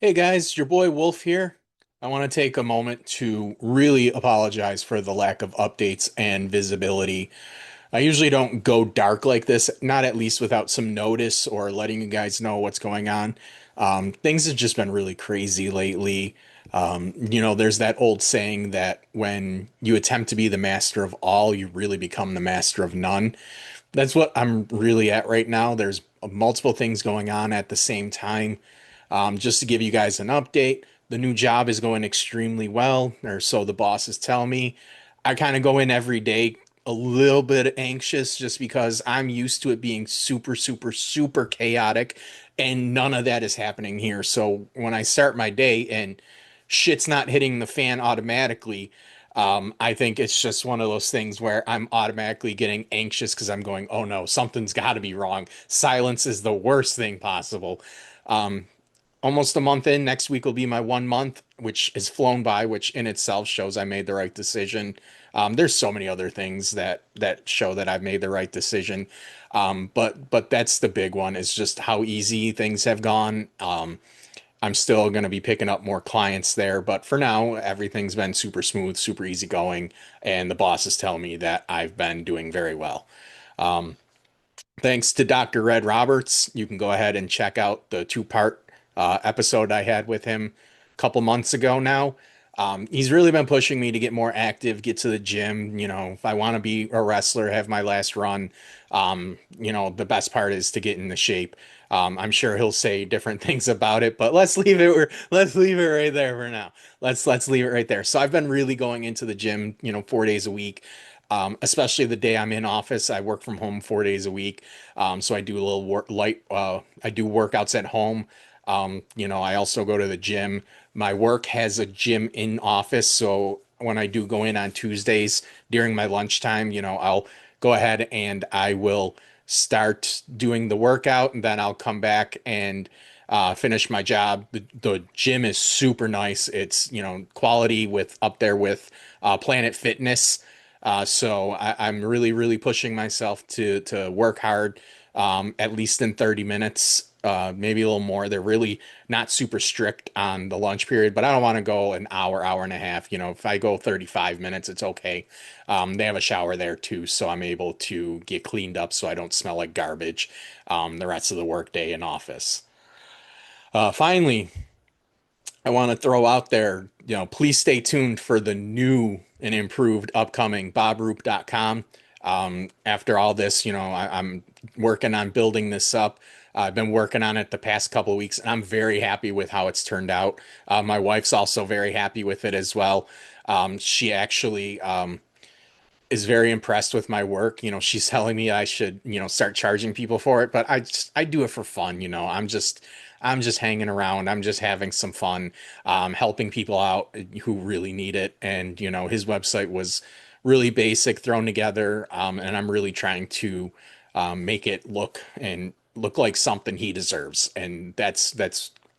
Hey guys, your boy Wolf here. I want to take a moment to really apologize for the lack of updates and visibility. I usually don't go dark like this, not at least without some notice or letting you guys know what's going on. Things have just been really crazy lately. There's that old saying that when you attempt to be the master of all, you really become the master of none. That's what I'm really at right now. There's multiple things going on at the same time. Just to give you guys an update, the new job is going extremely well, or so the bosses tell me. I kind of go in every day a little bit anxious just because I'm used to it being super, super, super chaotic, and none of that is happening here. So when I start my day and shit's not hitting the fan automatically, I think it's just one of those things where I'm automatically getting anxious because I'm going, oh no, something's got to be wrong. Silence is the worst thing possible. Um, Almost a month in. Next week will be my 1 month, which has flown by, which in itself shows I made the right decision. There's so many other things that show that I've made the right decision. But that's the big one is just how easy things have gone. I'm still going to be picking up more clients there, but for now, everything's been super smooth, super easy going, and the bosses tell me that I've been doing very well. Um, Thanks to Dr. Red Roberts. You can go ahead and check out the two-part episode I had with him a couple months ago now. He's really been pushing me to get more active, get to the gym. If I want to be a wrestler, have my last run, the best part is to get in the shape. I'm sure he'll say different things about it, but let's leave it right there for now. Let's leave it right there. So I've been really going into the gym, 4 days a week. Especially the day I'm in office. I work from home 4 days a week. So I do a little I do workouts at home. I also go to the gym. My work has a gym in office. So when I do go in on Tuesdays during my lunchtime, I'll go ahead and I will start doing the workout and then I'll come back and finish my job. The gym is super nice. It's, quality with up there with Planet Fitness. So I'm really, really pushing myself to work hard, at least in 30 minutes, maybe a little more. They're really not super strict on the lunch period, but I don't want to go an hour, hour and a half. If I go 35 minutes, it's okay. They have a shower there too, so I'm able to get cleaned up so I don't smell like garbage, the rest of the workday in office. Finally, I want to throw out there, please stay tuned for the new and improved upcoming bobroop.com. After all this, I'm working on building this up. I've been working on it the past couple of weeks, and I'm very happy with how it's turned out. My wife's also very happy with it as well. She actually is very impressed with my work. She's telling me I should, start charging people for it, but I do it for fun. I'm just hanging around. I'm just having some fun, helping people out who really need it. And, his website was really basic, thrown together. And I'm really trying to make it look like something he deserves. And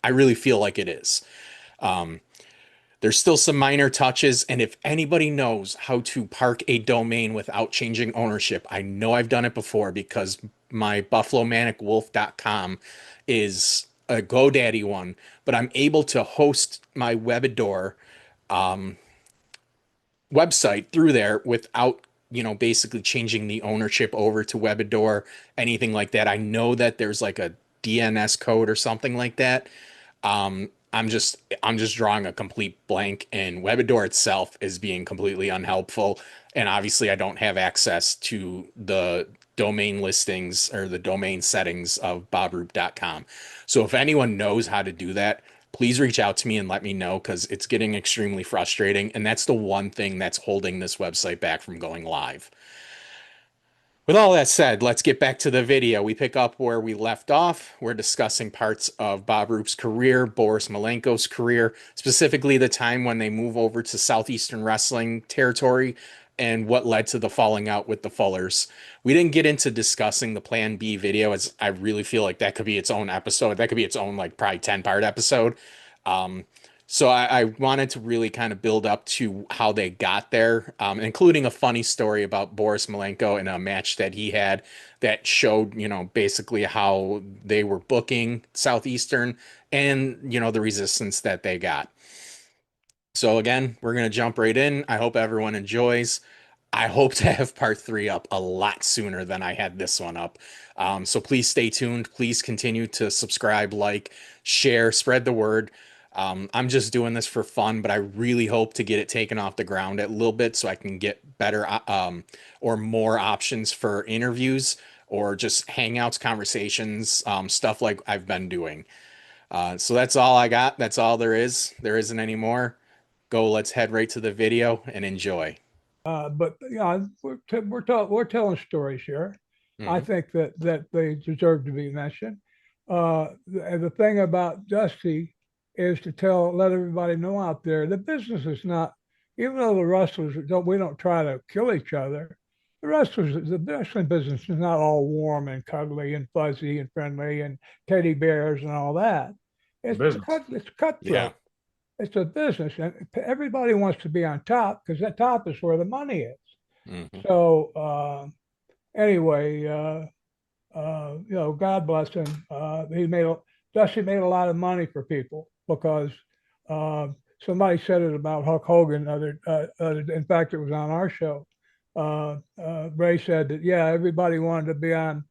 I really feel like it is. Um, there's still some minor touches, and if anybody knows how to park a domain without changing ownership, I know I've done it before because my buffalomanicwolf.com is a GoDaddy one, but I'm able to host my Webador um, website through there without, basically changing the ownership over to Webador, anything like that. I know that there's like a DNS code or something like that. I'm just drawing a complete blank, and Webador itself is being completely unhelpful. And obviously, I don't have access to the domain listings or the domain settings of bobroop.com. So if anyone knows how to do that, please reach out to me and let me know because it's getting extremely frustrating. And that's the one thing that's holding this website back from going live. With all that said, let's get back to the video. We pick up where we left off. We're discussing parts of Bob Roop's career, Boris Malenko's career, specifically the time when they move over to Southeastern Wrestling territory and what led to the falling out with the Fullers. We didn't get into discussing the Plan B video as I really feel like that could be its own episode. That could be its own, like, probably 10-part episode. Um, So I wanted to really kind of build up to how they got there, including a funny story about Boris Malenko in a match that he had that showed, basically how they were booking Southeastern and, the resistance that they got. So again, we're going to jump right in. I hope everyone enjoys. I hope to have part three up a lot sooner than I had this one up. So please stay tuned. Please continue to subscribe, like, share, spread the word. I'm just doing this for fun, but I really hope to get it taken off the ground a little bit so I can get better or more options for interviews or just hangouts, conversations, stuff like I've been doing. So that's all I got. That's all there is. There isn't any more. Go, let's head right to the video and enjoy. But yeah, we're telling stories here. I Hmm. think that they deserve to be mentioned. The thing about Dusty is to let everybody know out there the business is not. Even though the wrestlers we don't try to kill each other. The wrestling business is not all warm and cuddly and fuzzy and friendly and teddy bears and all that. Business. It's Yeah. cutthroat. It's a business, and everybody wants to be on top because that top is where the money is. Hmm. So anyway, God bless him. Dusty made a lot of money for people because uh, somebody said it about Hulk Hogan. In fact, it was on our show. Ray said that everybody wanted to be on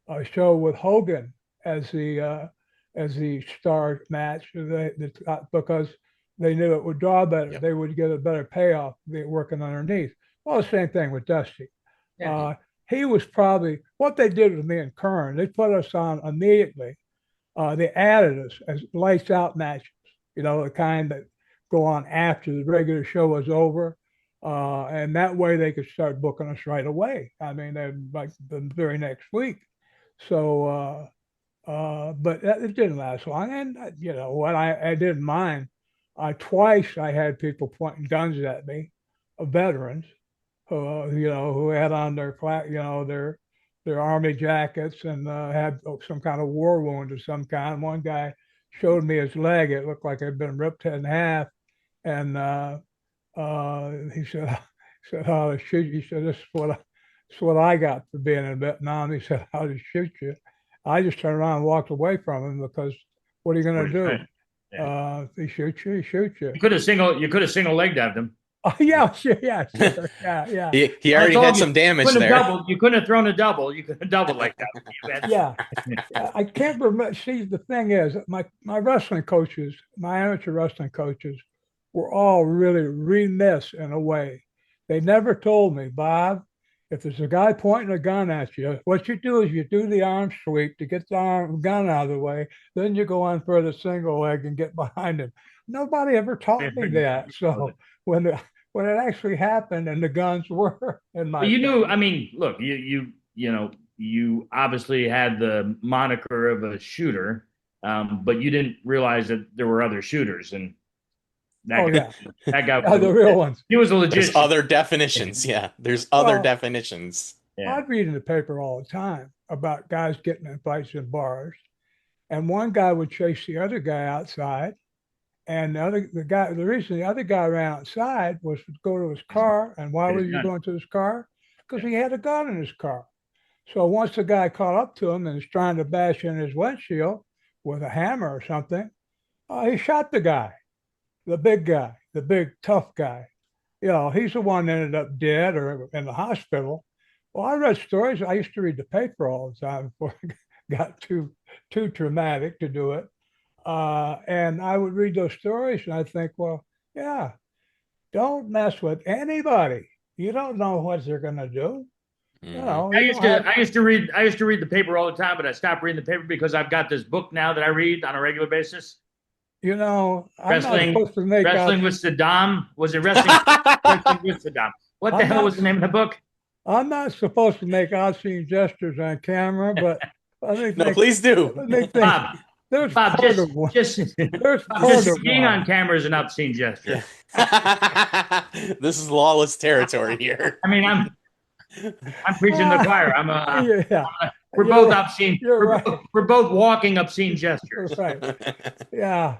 a show with Hogan as the star match because they knew it would draw better. Yep. They would get a better payoff working underneath. Well, the same thing with Dusty. Yeah. He was probably what they did with me and Kern. They put us on immediately. They added us as lights out matches, the kind that go on after the regular show was over. And that way they could start booking us right away. I mean, like the very next week. So, but it didn't last long. And, what I didn't mind, twice I had people pointing guns at me, veterans who had on their army jackets and had some kind of war wound of some kind. One guy showed me his leg; it looked like it had been ripped in half, and he said, "How to shoot you?" He said, "This is what I got for being in Vietnam." He said, "How to shoot you?" I just turned around and walked away from him because what are you going to do? Yeah. He shoots you, he shoots you. You could have single legged him. Oh, yeah, sure, yeah, sure, yeah. He already had some damage there. You couldn't have thrown a double. You could have doubled like that. Yeah. I can't remember. See, the thing is, my wrestling coaches, my amateur wrestling coaches, were all really remiss in a way. They never told me, Bob, if there's a guy pointing a gun at you, what you do is you do the arm sweep to get the gun out of the way. Then you go on for the single leg and get behind him. Nobody ever taught me that. So when it actually happened and the guns were in my, But you knew. I mean, look, you obviously had the moniker of a shooter, but you didn't realize that there were other shooters, and that guy, the real ones. He was a legit. There's other definitions. Yeah, there's other definitions. Yeah. I'd read in the paper all the time about guys getting in fights in bars, and one guy would chase the other guy outside, and the reason the other guy ran outside was to go to his car. And why was he going to his car? Because he had a gun in his car. So once the guy caught up to him and was trying to bash in his windshield with a hammer or something, he shot the guy, the big guy, the big tough guy. He's the one that ended up dead or in the hospital. Well, I read stories. I used to read the paper all the time before it got too traumatic to do it. And I would read those stories and I think, well, yeah, don't mess with anybody. You don't know what they're going to do. I used to read the paper all the time, but I stopped reading the paper because I've got this book now that I read on a regular basis. I'm not supposed to make Wrestling with Saddam. Was it Wrestling with Saddam? What the hell was the name of the book? I'm not supposed to make obscene gestures on camera, but no, please do. Bob, there's Bob, just being on camera is an obscene gesture. Yeah. This is lawless territory here. I mean, I'm preaching the choir. We're both right. obscene. We're both walking obscene gestures. Right. Yeah.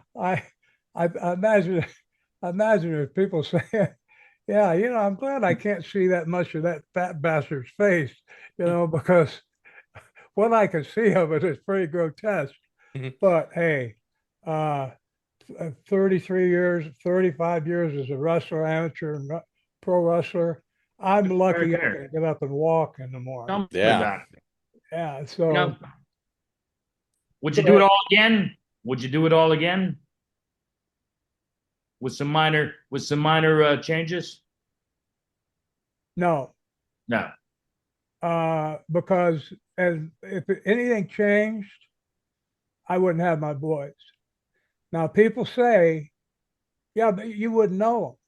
I imagine, I imagine if people say, "Yeah, I'm glad I can't see that much of that fat bastard's face," because what I can see of it is pretty grotesque. Mhm. But hey, uh, 33 years, 35 years as a wrestler, amateur and pro wrestler, I'm Very lucky I fair. can get up and walk in the morning. Tell me Yeah. about it. Yeah. You So know, would go you do it ahead. all again? Would you do it all again with some minor changes? No, No. because as if anything changed, I wouldn't have my boys. Now people say, yeah, but you wouldn't know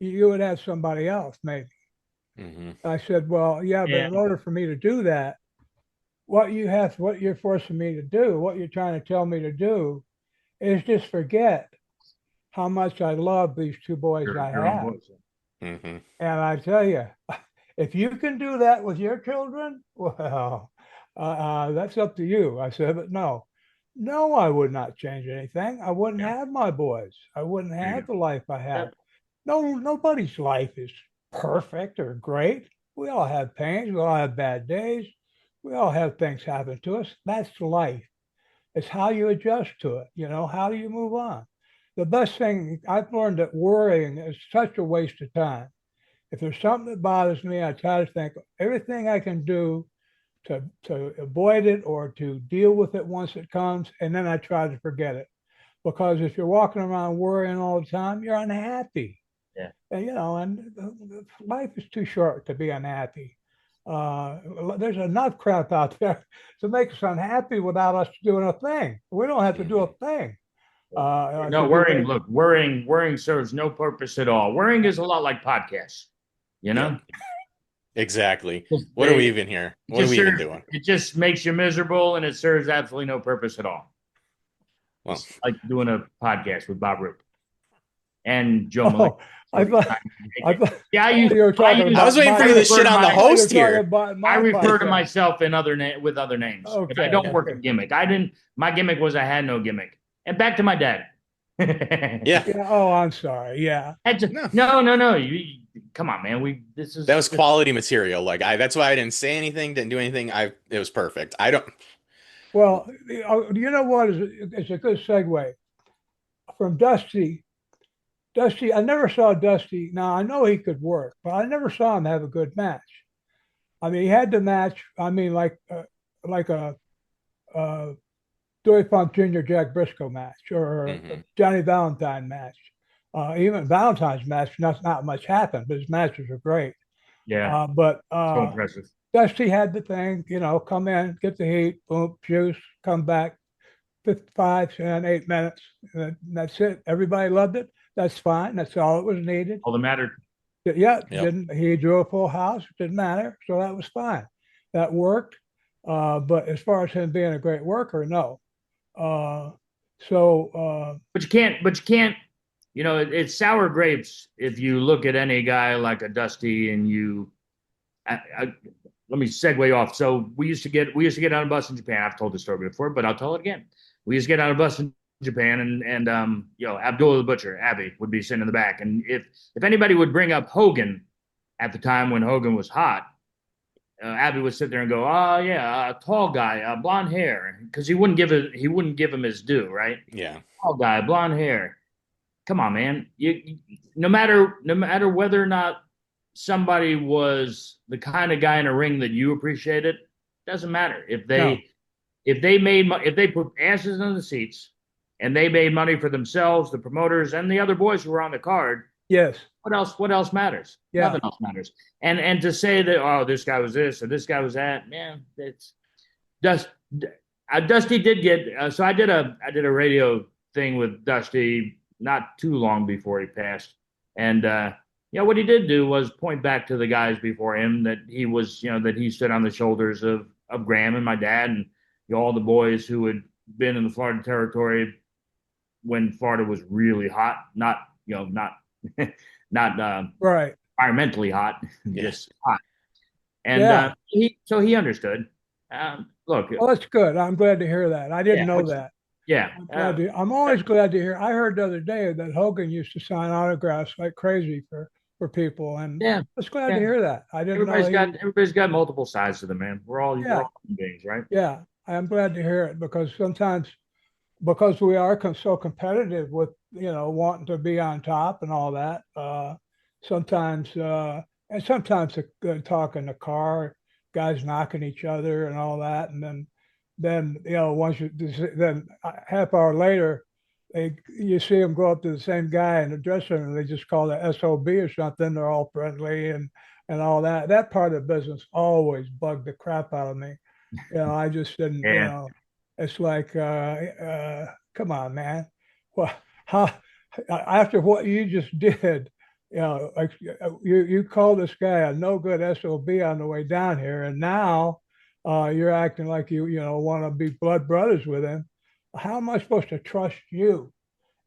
them. You would have somebody else, maybe. Hmm. I said, well, yeah, but Yeah. in order for me to do that, what you're forcing me to do, what you're trying to tell me to do, is just forget how much I love these two boys I Your own have. voice. Hmm. And I tell you, if you can do that with your children, well, that's up to you. I said, but no, I would not change anything. I wouldn't Yeah. have my boys. I wouldn't There you have go. the life I have. Yep. No, nobody's life is perfect or great. We all have pains. We all have bad days. We all have things happen to us. That's life. It's how you adjust to it. How do you move on? The best thing I've learned that worrying is such a waste of time. If there's something that bothers me, I try to think everything I can do to avoid it or to deal with it once it comes, and then I try to forget it. Because if you're walking around worrying all the time, you're unhappy. Yeah. And life is too short to be unhappy. There's enough crap out there to make us unhappy without us doing a thing. We don't have to do a Hmm. thing No, to be worrying, very. look, worrying serves no purpose at all. Worrying is a lot like podcasts, you Yep. know? Exactly. What are we They even here? it What are just we even serves doing? it just makes you miserable and it serves absolutely no purpose at all. Well, It's like doing a podcast with Bob Roop and Joe Malenko. Oh, I thought, I thought, Yeah, I thought you were I talking use I was about waiting for I you my. to refer shit to on the I my thought you were host talking here. about I my refer to podcast. myself in with other names, and I Okay, don't work a okay. gimmick. My gimmick was I had no gimmick. And back to my dad. Yeah. Yeah. Oh, I'm sorry. Yeah. No. No. Come on, man. This That is was quality material. Like that's why I didn't say anything, didn't do anything. It was perfect. I don't. Well, you know what? It's a good segue from Dusty. Dusty, I never saw Dusty. Now I know he could work, but I never saw him have a good match. I mean, he had the match. I mean, like a Dory Funk Jr. Jack Briscoe match or a Hmm. Johnny Valentine match. Even Valentine's match, not much happened, but his matches were great. yeah, But so impressive. Dusty had the thing, come in, get the heat, boom, juice, come back, 55, 8 minutes. And that's it. Everybody loved it. That's fine. That's all it was needed. All that mattered. Yeah, Yep. didn't he drew a full house? Didn't matter. So that was fine. That worked. But as far as him being a great worker, no. Uh, so But you can't. It's sour grapes if you look at any guy like a Dusty and you. Let me segue off. So we used to get on a bus in Japan. I've told this story before, but I'll tell it again. We used to get on a bus in Japan, and Abdullah the Butcher, Abby, would be sitting in the back, and if anybody would bring up Hogan at the time when Hogan was hot, Abby would sit there and go, "Oh yeah, tall guy, blonde hair," because he wouldn't give him his due, right? Yeah. Tall guy, blonde hair. Come on, man. No matter whether or not somebody was the kind of guy in a ring that you appreciated, doesn't matter. If no, they put asses in the seats and they made money for themselves, the promoters, and the other boys who were on the card, yes, what else matters? yeah, Nothing else matters. And to say that, oh, this guy was this or this guy was that, man, it's Dust. Dusty did get so I did a radio thing with Dusty not too long before he passed, and what he did do was point back to the guys before him that he stood on the shoulders of Graham and my dad and all the boys who had been in the Florida territory when Florida was really hot, not not right, environmentally hot, Yeah. just hot, and yeah. he understood. Look, Well, that's good. I'm glad to hear that. I yeah, didn't know that. Yeah. I'm always glad to hear. I heard the other day that Hogan used to sign autographs like crazy for people, and Yeah. I was glad to Yeah. hear that. I didn't know Everybody's got multiple sides to the man. We're yeah, all human beings, right? yeah. I'm glad to hear it because sometimes because we are so competitive with wanting to be on top and all that. Sometimes and sometimes the talk in the car, guys knocking each other and all that, and then once you then half hour later, you see them go up to the same guy in the dressing room, and they just call it SOB or something. They're all friendly and all that. That part of the business always bugged the crap out of me. I just didn't, Yeah. it's like, come on, man. Well, how after what you just did, like you called this guy a no good SOB on the way down here, and now you're acting like you want to be blood brothers with him. How am I supposed to trust you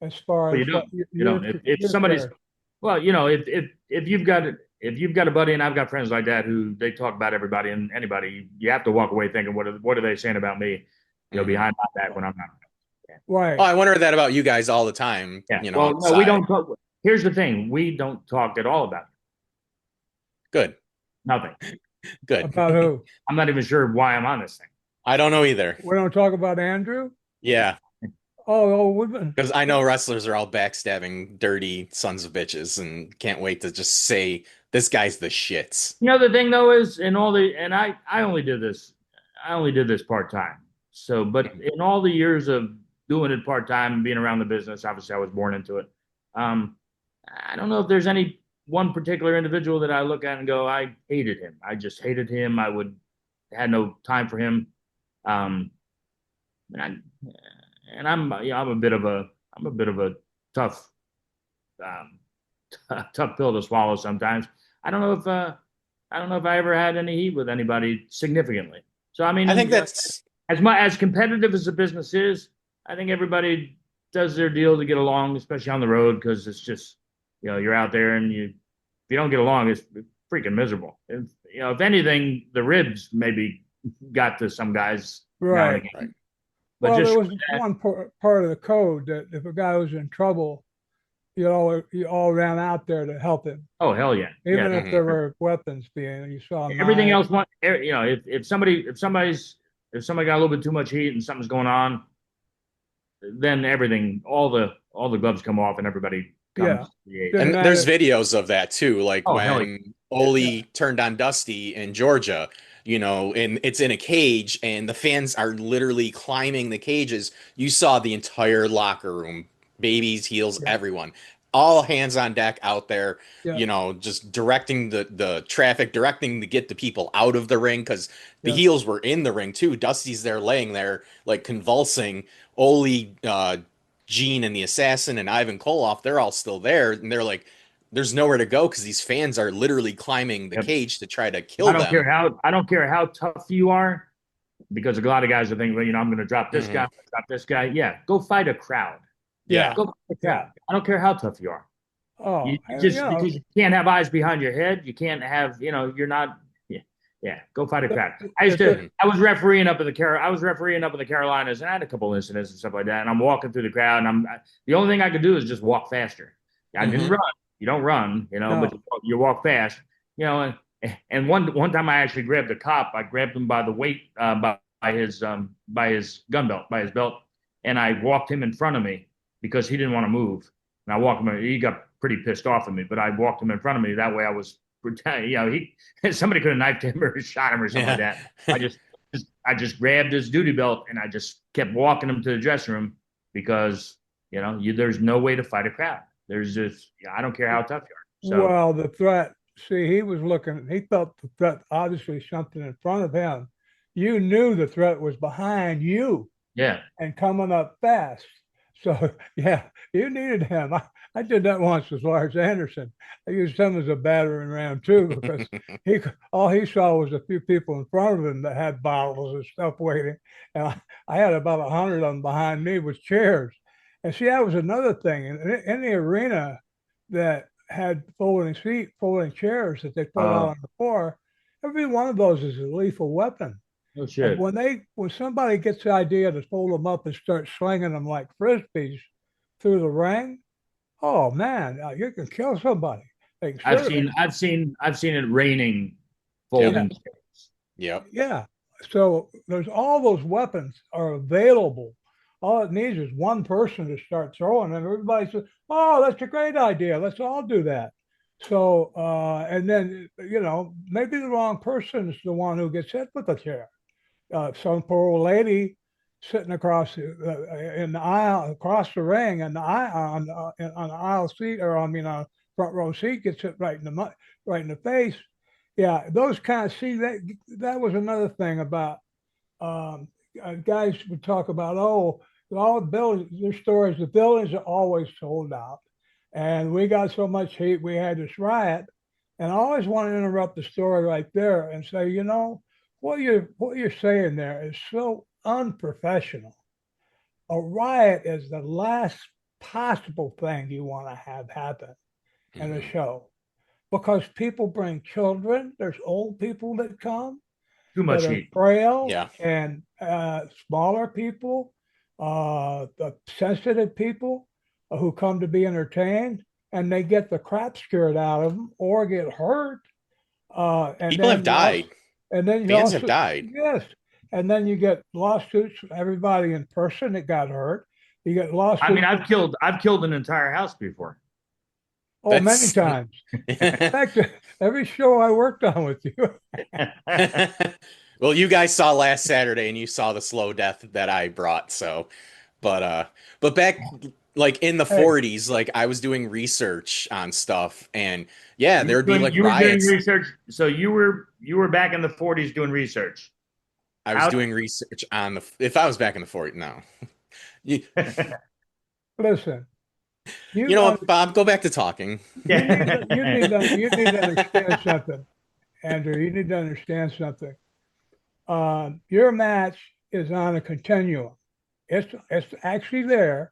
as far Well, as what you don't. If your somebody's, character? well, if you've got a buddy, and I've got friends like that who they talk about everybody and anybody, you have to walk away thinking, what are they saying about me? Mhm. Behind my back when I'm not. Right. Oh, I wonder that about you guys all the time, Yeah. Well, no, we outside. don't talk. Here's the thing: we don't talk at all about it. Good, Nothing. good. About who? I'm not even sure why I'm on this thing. I don't know either. We don't talk about Andrew. Yeah, We've been. because I know wrestlers are all backstabbing, dirty sons of bitches, and can't wait to just say this guy's the shits. The thing though is, in all the, and I only did this, part time. So, but in all the years of doing it part time and being around the business, obviously I was born into it. Um, I don't know if there's any one particular individual that I look at and go, I hated him. I just hated him. Had no time for him. Um, and I, and I'm a bit of a tough, um, tough pill to swallow sometimes. I don't know if, I don't know if I ever had any heat with anybody significantly. So I I think mean, that's as competitive as the business is, I think everybody does their deal to get along, especially on the road, because it's just, you're out there and if you don't get along, it's freaking miserable. If anything, the ribs maybe got to some guys now and Right. again. right. But Well, just there was one part of the code that if a guy was in trouble, you all ran out there to help him, oh hell yeah, yeah. even if Mhm. there were weapons being. You saw a Everything knife. else, if somebody got a little bit too much heat and something's going on, then everything, all the gloves come off and everybody comes Yeah, to the aid. didn't And there's matter. videos of that too, like Oh hell yeah, when Ole Yeah, turned on Dusty in Georgia, and it's in a cage and the fans are literally climbing the cages. You saw the entire locker room, babies, heels, yeah, everyone, all hands on deck out there, yeah, just directing the traffic, directing to get the people out of the ring because the yeah, heels were in the ring too. Dusty's there laying there like convulsing. Ole, Gene and the Assassin and Ivan Koloff, they're all still there, and they're like, there's nowhere to go because these fans are literally climbing the yep. cage to try to kill them. I don't care how tough you are, because a lot of guys are thinking, well, I'm going to drop this guy, Hmm. I'm gonna drop this guy. Yeah, go fight a crowd. Yeah, yeah, Go fight a yeah. crowd. I don't care how tough you are. Oh, You just because you can't have eyes behind your head, you can't have, you're not. Yeah, yeah. Go fight a crowd. it's a hmm I was refereeing up in I was refereeing up in the Carolinas, and I had a couple incidents and stuff like that. And I'm walking through the crowd, and the only thing I could do is just walk faster. I didn't hmm run. You don't run, but no, you walk fast, And one time I actually grabbed a cop. I grabbed him by the weight, by his gun belt, by his belt, and I walked him in front of me because he didn't want to move. And I walked him. He got pretty pissed off at me, but I walked him in front of me. That way, I was, he somebody could have knifed him or shot him or something like yeah. that. I just grabbed his duty belt and I just kept walking him to the dressing room because there's no way to fight a crowd. There's just I don't care how tough you are. So well, the threat. See, he was looking. He felt the threat. Obviously, something in front of him. You knew the threat was behind you yeah, and coming up fast. So yeah, you needed him. I did that once with Lars Anderson. I used him as a battering ram too because all he saw was a few people in front of him that had bottles and stuff waiting, and I had about 100 of them behind me with chairs. And see, that was another thing in the arena that had folding chairs that they put out uh, on the floor. Every one of those is a lethal weapon. No And shit. when somebody gets the idea to fold them up and start slinging them like frisbees through the ring, oh man, you can kill somebody. Like seriously. I've seen it raining Yep. folding. Yep. Yeah. So there's all those weapons are available. All it needs is one person to start throwing them. Everybody says, "Oh, that's a great idea. Let's all do that." So, and then maybe the wrong person is the one who gets hit with the chair. Some poor old lady sitting across in the aisle, across the ring, and the aisle on the aisle seat, or I mean, front row seat, gets hit right in the face. Yeah, those kind of see that was another thing about um, guys would talk about, oh, all the buildings, their stories, the buildings are always sold out, and we got so much heat, we had this riot, and I always want to interrupt the story right there and say, what you're saying there is so unprofessional. A riot is the last possible thing you want to have happen in a Hmm. show because people bring children. There's old people that come Too that much are heat. frail Yeah. and smaller people, the sensitive people who come to be entertained, and they get the crap scared out of them or get hurt. And People have then you also, died. and then you Fans have also, died. yes, and then you get lawsuits from everybody in person that got hurt. You get I mean, lawsuits, I've killed an entire house before. oh, many That's times. In fact, every show I worked on with you. well, you guys saw last Saturday and you saw the slow death that I brought, so but back like in the Hey, 40s, like I was doing research on stuff and yeah, there would be like You were doing riots. research. So you were back in the 40s doing research. I was How doing research on the if I was back in the 40s, no. You, listen, you you know un- what, Bob, go back to talking. you need to understand something, Andrew. You need to understand something. Your match is on a continuum. It's actually there.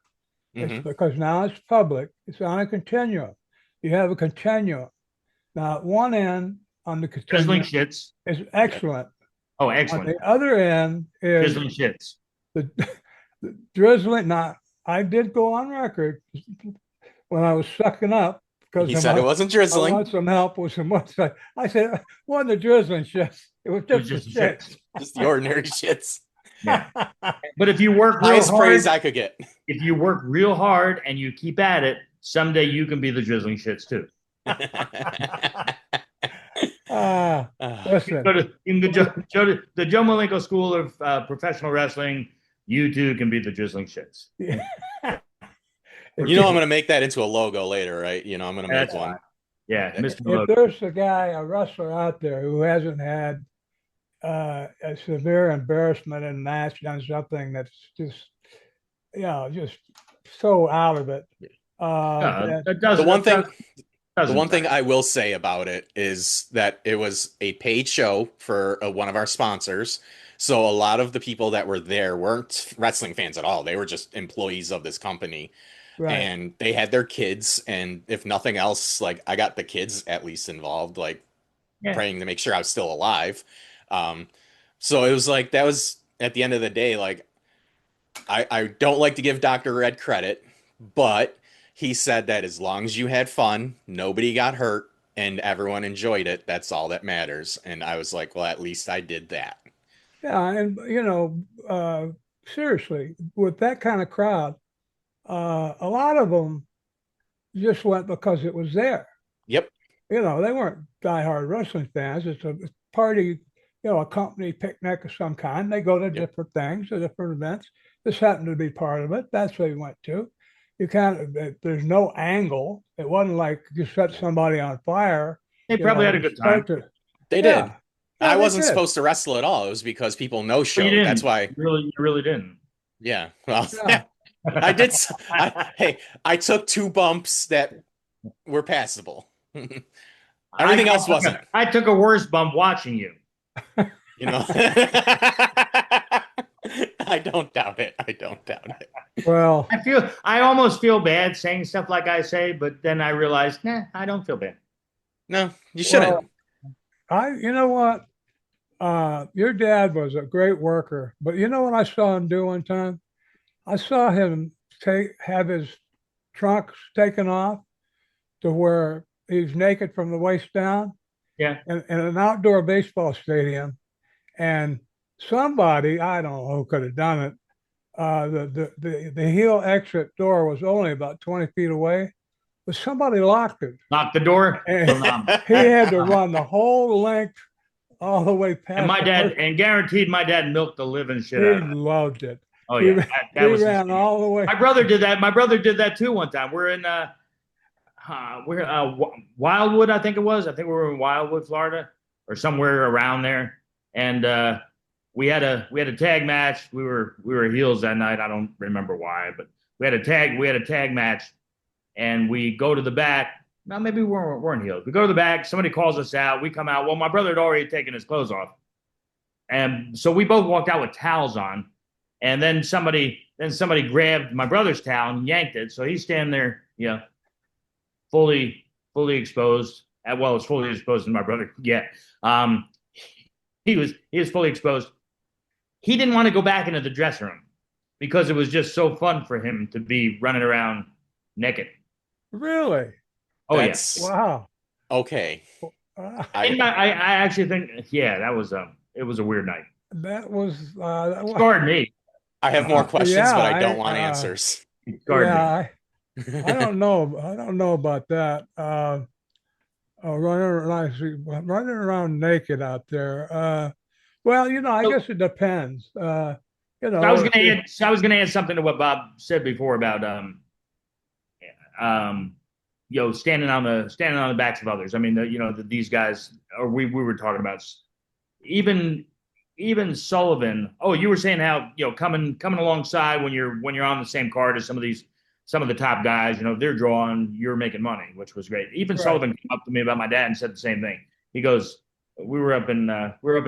It's Hmm. because now it's public. It's on a continuum. You have a continuum. Now, at one end on the drizzling continuum shits? is Yep. excellent. Oh, On excellent. the other end is Drizzling shits. the, the drizzling. Now, I did go on record when I was sucking up because He said it wasn't drizzling, I want some help with some website. I said, it wasn't the drizzling shit. It was It was just the just shit. shits. just the ordinary shits. Yeah. But if you work real Highest praise hard, I could get. if you work real hard and you keep at it, someday you can be the drizzling shits too. Ah, Ah, listen. You can go to the Joe Malenko School of Professional Wrestling. You too can be the drizzling shits. Yeah. you know I'm gonna make that into a logo later, right? You know I'm gonna make That's one. fine. Yeah, Mr. If Logan. there's a wrestler out there who hasn't had a severe embarrassment in a match, done something that's just so out of it, that That The one doesn't thing The doesn't one thing I will say about it is that it was a paid show for one of our sponsors. So a lot of the people that were there weren't wrestling fans at all. They were just employees of this company right. and they had their kids. And if nothing else, like I got the kids at least involved, like yeah. praying to make sure I was still alive. Um, so it was like that was at the end of the day, like I don't like to give Dr. Red credit, but he said that as long as you had fun, nobody got hurt, and everyone enjoyed it, that's all that matters. And I was like, well, at least I did that. Yeah, and seriously, with that kind of crowd, a lot of them just went because it was there. Yep. They weren't diehard wrestling fans. It's a party, a company picnic of some kind. They go to Yep. different things, to different events. This happened to be part of it. That's what we went to. You can't, there's no angle. It wasn't like you set somebody on fire, They probably had a to good time. start to, They did. yeah, yeah, I they wasn't did. supposed to wrestle at all. It was because people no But you showed. That's didn't. why, You really didn't. yeah. Well, Yeah. I did. Hey, I took two bumps that were passable. Everything else wasn't, I took a worse bump watching you. you know. I don't doubt it. I don't doubt it. Well, I almost feel bad saying stuff like I say, but then I realized, nah, I don't feel bad. No, you shouldn't. well, you know what? Your dad was a great worker, but you know what I saw him do one time? I saw him have his trunks taken off to where he's naked from the waist down Yeah. in an outdoor baseball stadium. And somebody, I don't know who could have done it, the heel exit door was only about 20 feet away, but somebody locked it. Lock the door. And Phenomenal. he had to run the whole length all the way And past my the dad, first. and guaranteed my dad milked the living shit He out of it. loved it. Oh He, yeah, ran- that he was his ran thing. all the way. My brother did that. My brother did that too one time. We're Wildwood, I think it was. I think we were in Wildwood, Florida, or somewhere around there. And we had a tag match. We were heels that night. I don't remember why, but we had a tag match, and we go to the back. No, maybe we weren't heels. We go to the back. Somebody calls us out. We come out. Well, my brother had already taken his clothes off, and so we both walked out with towels on. And then somebody grabbed my brother's towel and yanked it. So he's standing there, fully exposed, as fully exposed as my brother could get. He was fully exposed. He didn't want to go back into the dressing room because it was just so fun for him to be running around naked. Really? Oh That's Wow. okay. yeah. I actually think it was a weird night. That was that was Scarred me. I have more questions, yeah, but I don't want answers. It scarred me. yeah, I don't know. I don't know about that. Running around naked out there. Well, I So, guess it depends. so I was gonna add. So I was gonna add something to what Bob said before about um, standing on the backs of others. I mean, these guys, or we were talking about even even Sullivan. Oh, you were saying how coming alongside when you're on the same card as some of the top guys. They're drawing, you're making money, which was great. Even Right. Sullivan came up to me about my dad and said the same thing. He goes, we were up in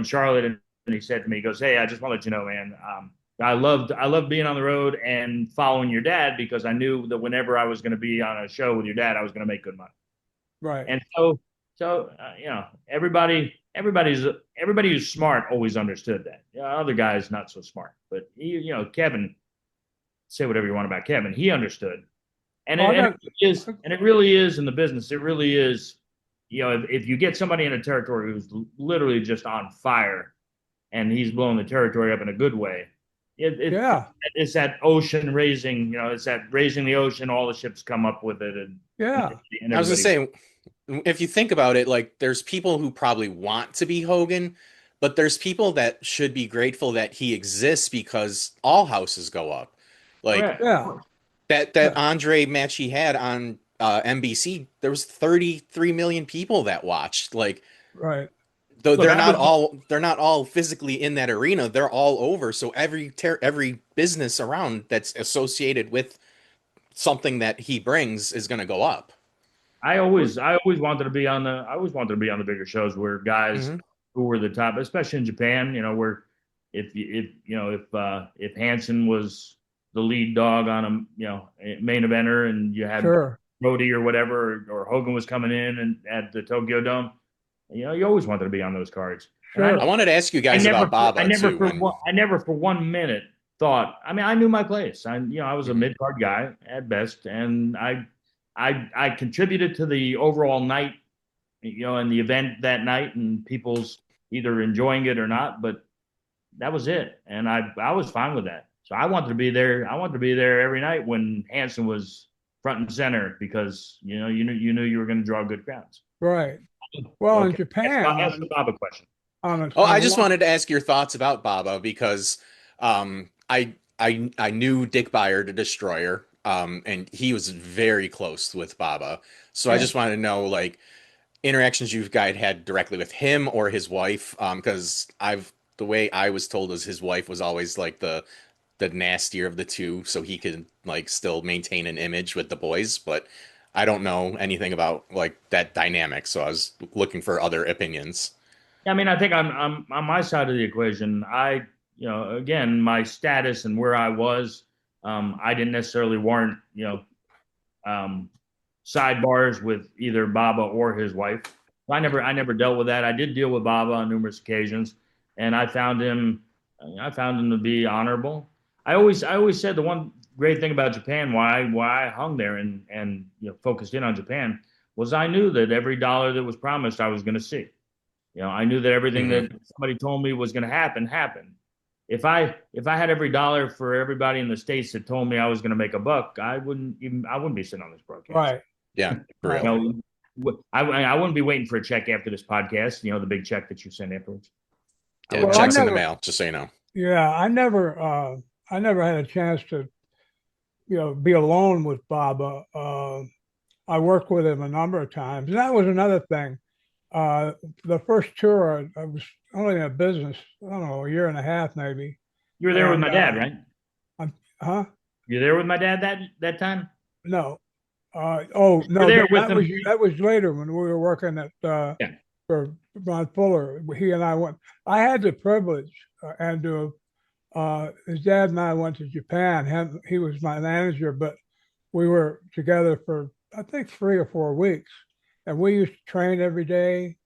Charlotte, and he said to me, he goes, "Hey, I just want to let you know, man. I loved being on the road and following your dad because I knew that whenever I was going to be on a show with your dad, I was going to make good money." Right. And so everybody who's smart always understood that. Other guys not so smart, but Kevin, say whatever you want about Kevin, he understood, and Well, it really is in the business. It really is. If you get somebody in a territory who's literally just on fire, and he's blowing the territory up in a good way, yeah, it's that ocean raising. It's that raising the ocean. All the ships come up with it, yeah, and I was gonna everybody. say, if you think about it, like there's people who probably want to be Hogan, but there's people that should be grateful that he exists because all houses go up. Oh Like yeah, of yeah, course. that yeah. Andre match he had on NBC, there was 33 million people that watched. Like Right. though Look, I was they're not all physically in that arena, they're all over. So every business around that's associated with something that he brings is going to go up. I always wanted to be on the bigger shows where guys Hmm. who were the top, especially in Japan, where if Hansen was the lead dog on a main eventer, and you had Sure. Brody or whatever, or Hogan was coming in and at the Tokyo Dome, you always wanted to be on those cards. And I Sure. wanted to ask you guys about Baba too. I never for 1 minute thought. I mean, I knew my place. I was a Mhm. mid card guy at best, and I contributed to the overall night, and the event that night, and people's either enjoying it or not. But that was it, and I was fine with that. So I wanted to be there. I wanted to be there every night when Hanson was front and center because you knew you were going to draw good crowds. Right. Well, in Okay, Japan, ask the Bob a question. Oh, on I a just lot, wanted to ask your thoughts about Baba because I knew Dick Beyer, the Destroyer, and he was very close with Baba. So I yeah, just wanted to know like interactions you guys had directly with him or his wife, because the way I was told is his wife was always like the nastier of the two, so he could like still maintain an image with the boys, but I don't know anything about like that dynamic, so I was looking for other opinions. Yeah, I mean, I think I'm on my side of the equation. Again, my status and where I was, I didn't necessarily warrant, um, sidebars with either Baba or his wife. I never dealt with that. I did deal with Baba on numerous occasions. and I found him to be honorable. I always said the one great thing about Japan, why I hung there and focused in on Japan, was I knew that every dollar that was promised I was going to see. I knew that everything Mhm. that somebody told me was going to happen happened. If I had every dollar for everybody in the states that told me I was going to make a buck, I wouldn't be sitting on this broadcast. Right. Yeah, for Right. real. I wouldn't be waiting for a check after this podcast. The big check that you send afterwards. I Yeah, wouldn't Well, be I checks in waiting. the never, mail, just so you know. yeah, I never had a chance to, be alone with Baba. I worked with him a number of times, and that was another thing. Uh, the first tour, I was only in a business, I don't know, a year and a half maybe, You were there with and my dad, right? I'm, huh? You there with my dad that time? No, oh You were no, there with that was him. later when we were working at Yeah. for Ron Fuller. He and I went. I had the privilege, and to his dad and I went to Japan. He was my manager, but we were together for I think 3 or 4 weeks, and we used to train every day.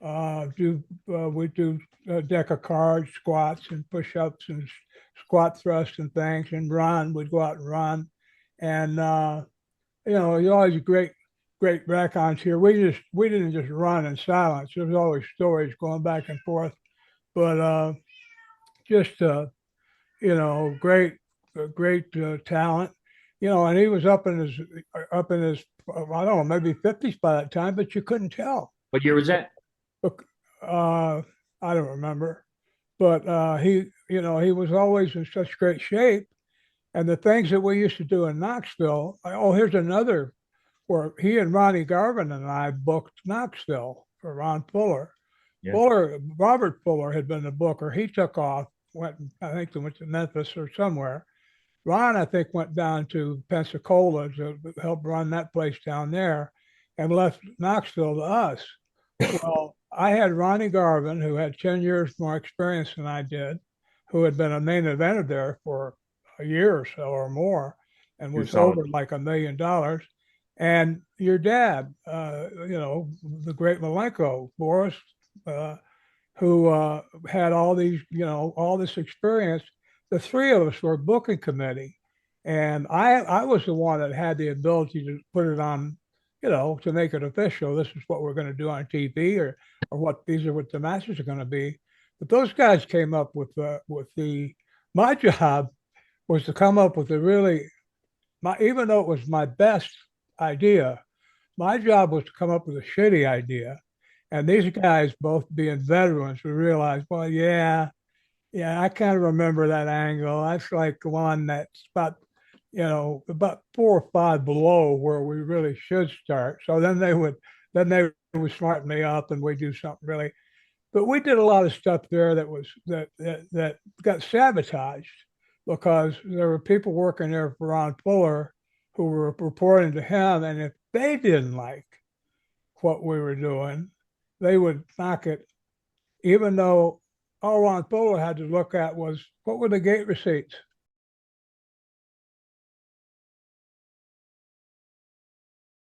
Do We do a deck of cards, squats and push-ups and squat thrusts and things, and run. We'd go out and run, and you always great rack-ons here. We didn't just run in silence. There was always stories going back and forth, but just great talent. And he was up in his I don't know, maybe 50s by that time, but you couldn't tell. What year was that? Look, I don't remember, but he was always in such great shape. And the things that we used to do in Knoxville. Oh, here's another where he and Ronnie Garvin and I booked Knoxville for Ron Fuller. Yeah. Robert Fuller had been the booker. He took off, I think they went to Memphis or somewhere. Ron, I think, went down to Pensacola to help run that place down there and left Knoxville to us. Well, I had Ronnie Garvin, who had 10 years more experience than I did, who had been a main eventer there for a year or so or more and You're was solid. over like $1 million. And your dad, the great Malenko, Boris, uh, who had all this experience. The three of us were a booking committee. And I was the one that had the ability to put it on, to make it official. This is what we're going to do on TV, or these are what the matches are going to be. But those guys came up my job was to come up with even though it was my best idea, my job was to come up with a shitty idea. And these guys, both being veterans, would realize, well, yeah, I kind of remember that angle. That's like the one that's about 4 or 5 below where we really should start. So then they would smarten me up and we do something really. But we did a lot of stuff there that got sabotaged because there were people working there for Ron Fuller who were reporting to him, and if they didn't like what we were doing, they would knock it, even though all Ron Fuller had to look at was what were the gate receipts.